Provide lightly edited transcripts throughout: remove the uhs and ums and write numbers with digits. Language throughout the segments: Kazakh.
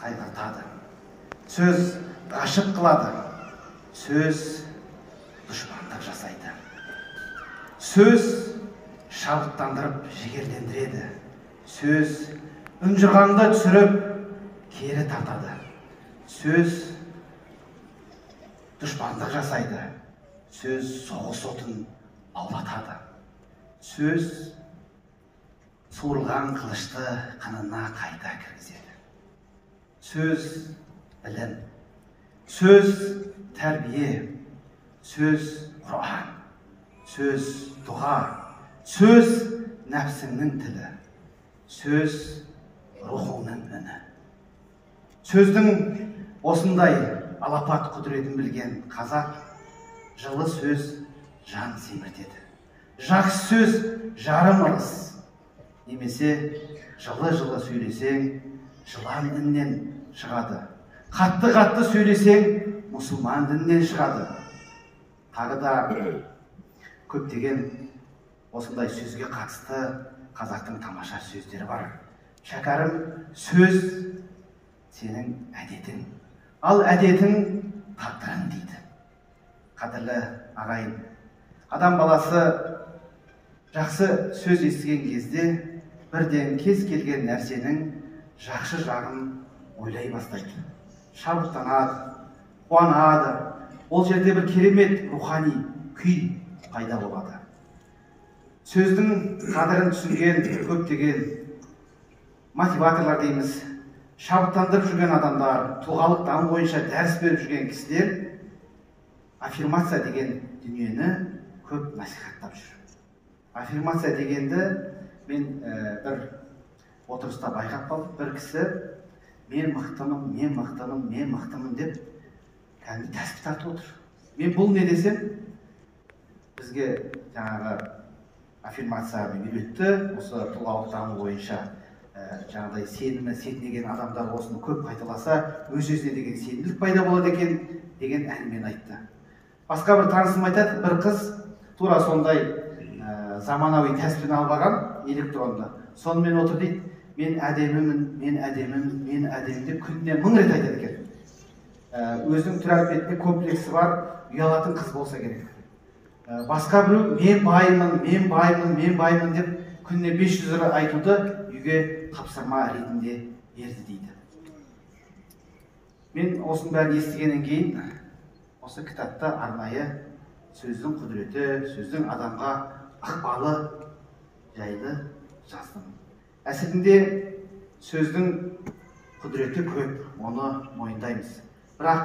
қайғыртады. Сөз ғашық қылады. Сөз дұшпандық жасайды. Сөз шабыттандырып жігерлендіреді. Сөз үнжұрғанды түсіріп кері тартады. Сөз дұшпандық жасайды. Сөз соғыс отын аулатады. Сөз суырылған қылышты қынына қайта кіргізеді. Сөз білім, сөз тәрбие, сөз Құран, сөз дұға, сөз нәпсіңнің тілі, сөз рухыңның үні. Сөздің осындай алапат құдіретін білген қазақ жылы сөз жан семіртеді. Жақсы сөз жарым ырыс. Немесе жылы-жылы сөйлесең, жылан діннен шығады. Қатты-қатты сөйлесең, мұсылман діннен шығады. Тағы да көптеген осындай сөзге қатысты қазақтың тамаша сөздері бар. Шәкәрім, сөз сенің әдетің, ал әдетің тағдырың дейді. Қадірлі ағайын, адам баласы жақсы сөз естіген кезде бірден кез келген нәрсенің жақсы жағын ойлай бастайды. Шабыттанады, қуанады. Ол жерде бір керемет рухани күй пайда болады. Сөздің қадірін түсінген көптеген мотиваторлар дейміз, шабыттандырып жүрген адамдар, тұлғалық даму бойынша дәріс беріп жүрген кісілер аффирмация деген дүниені көп насихаттап жүр. Аффирмация дегенді мен бір отырыста байқап қалдым. Бір кісі мен мықтымын, мен мықтымын, мен мықтымын деп кәдімгі тәспі тартып отыр. Мен бұл не десем, бізге жаңағы аффирмацияны үйретті. Осы тұлғалық даму бойынша жаңағыдай сенімі сетінеген адамдар осыны көп қайталаса, өз-өзіне деген сенімділік пайда болады екен деген әңгімені айтты. Басқа бір танысым айтады, бір қыз тура сондай заманауи тәсілін алып алған, электронды. Сонымен отыр дейді, мен әдемімін, мен әдемімін, мен әдемім деп күніне 1000 рет айтады екен. Өзінің түр-әлпетінде комплексі бар, ұялатын қыз болса керек. Басқа біреу мен баймын, мен баймын, мен баймын деп күніне 500 рет айтуды үйге тапсырма ретінде берді дейді. Мен осының бәрін естігеннен кейін осы кітапта арнайы сөздің құдіреті, сөздің адамға ықпалы жайлы жаздым. Әсілінде сөздің құдіреті көп, оны мойындаймыз. Бірақ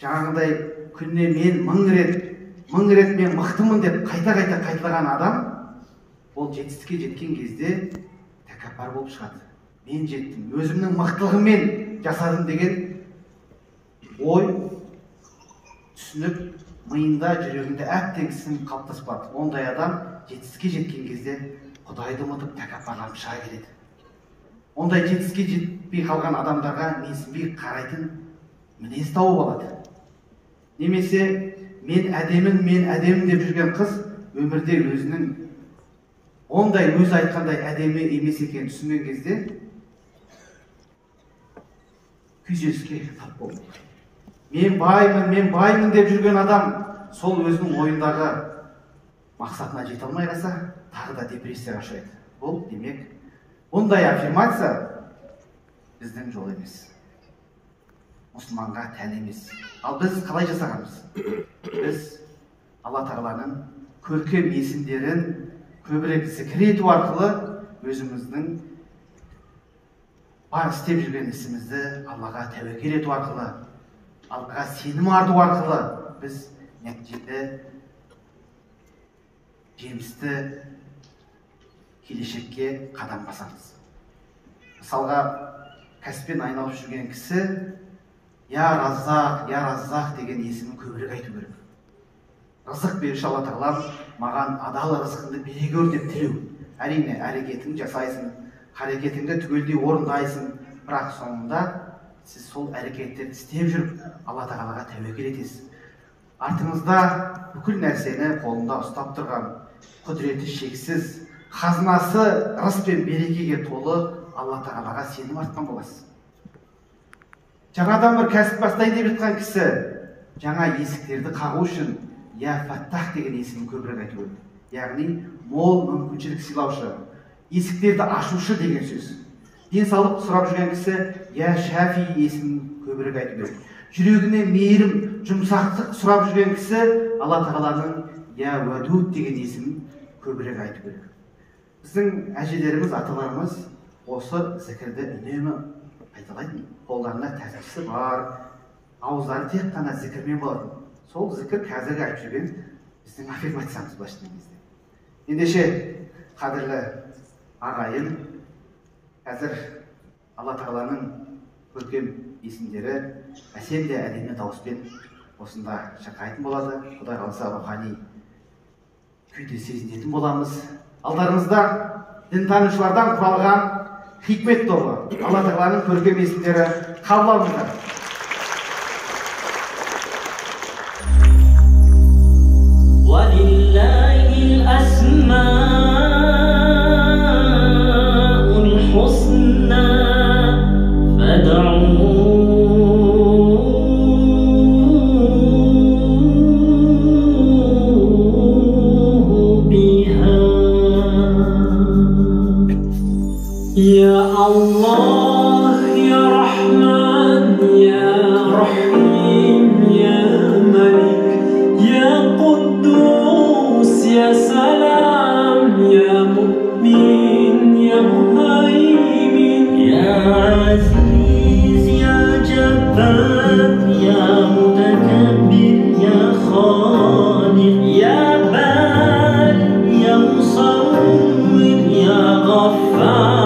жаңағыдай күніне мен 1000 рет мен мықтымын деп қайта-қайта қайталаған адам, ол жетістікке жеткен кезде тәкаппар болып шығады. Мен жеттім, өзімнің мықтылығыммен жасадым деген ой, түсініп, миында, жүрегінде әбден сіңіп қалыптаспады. Ондай адам жетістікке жеткен кезде Құдайды ұмытып тәкаппарланып шыға келеді. Ондай жетістікке жетпей қалған адамдарға менсінбей қарайтын мінез тауып алады. Немесе мен әдемін деп жүрген қыз өмірде өзінің ондай өзі айтқандай әдемі емес екенін түсінген кезде күйзеліске тап болды. Мен баймын деп жүрген адам сол өзінің ойындағы мақсатына жете алмай қалса, тағы да депрессияға ұшырайды. Бұл демек, бұндай аффирмация біздің жол емес. Мұсылманға тән емес. Ал біз қалай жасағанбыз? Біз Алла Тағаланың көркем есімдерін көбірек зікір ету арқылы өзіміздің бар істеп жүрген ісімізді Аллаға тәуекел ету арқылы, Аллаға сенім арту арқылы біз нәтижелі жемісті келешекке қадам басамыз. Мысалға, кәсіппен айналып жүрген кісі Я Раззақ деген есімін көбірек айту керек. Рызық беруші Алла Тағала маған адал рызқыңды бере көр деп тілеу. Әрине, әрекетің жасайсың, қарекетіңді түгелдей орындайсың, бірақ соңында сіз сол әрекеттерді істеп жүріп, Алла Тағалаға тәуекел етесіз. Артыңызда бүкіл нәрсені қолында ұстап тұрған, құдіреті шексіз, қазынасы, ырыс пен берекеге толы Алла Тағалаға сенім артқан боласыз. Жаңадан бір кәсіп бастайын деп жатқан кісі жаңа есіктерді қағу үшін я Фаттах деген есімін көбірек айту керек. Яғни мол мүмкіншілік сыйлаушы, есіктерді ашушы деген сөз. Денсаулық сұрап жүрген кісі я Шафи есімін көбірек айту керек. Жүрегіне мейірім, жұмсақтық сұрап жүрген кісі Алла Тағаланың я Уәдуд деген есімін көбірек айту керек. Біздің әжелеріміз, аталарымыз осы зікірді үнемі қайталайтын. Қолдарында тәсбихі бар, ауыздары тек қана зікірмен болатын. Сол зікір қазіргі айтып жүрген біздің аффирмациямыз былайша айтқан кезде. Ендеше, қадірлі ағайын, қазір Алла Тағаланың көркем есімдері әсем де әдемі дауыспен осында шырқайтын болады. Құдай қаласа рухани күйді сезінетін боламыз. Алдарыңызда дінтанушылардан құралған хикмет тобы, Алла Тағаланың көркем есімдері қабыл алыңыздар. Ya Allah, Ya Rahman, Ya Rahim, Ya Malik, Ya Quddus, Ya Salam, Ya Mu'min, Ya Muhaimin, Ya Aziz, Ya Jabbar, Ya Mutakabbir, Ya Khaliq, Ya Bal, Ya Musawwir, Ya Ghaffar.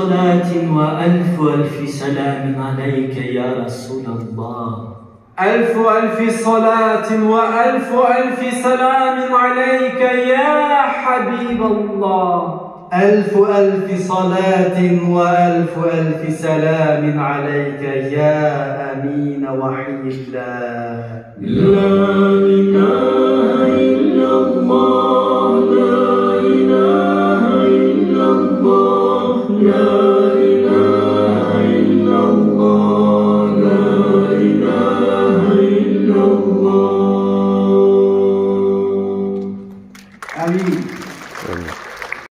صلاة وألف سلام عليك يا رسول الله. ألف صلاة وألف سلام عليك يا حبيب الله. ألف صلاة وألف سلام عليك يا أمين وحي الله. لا إله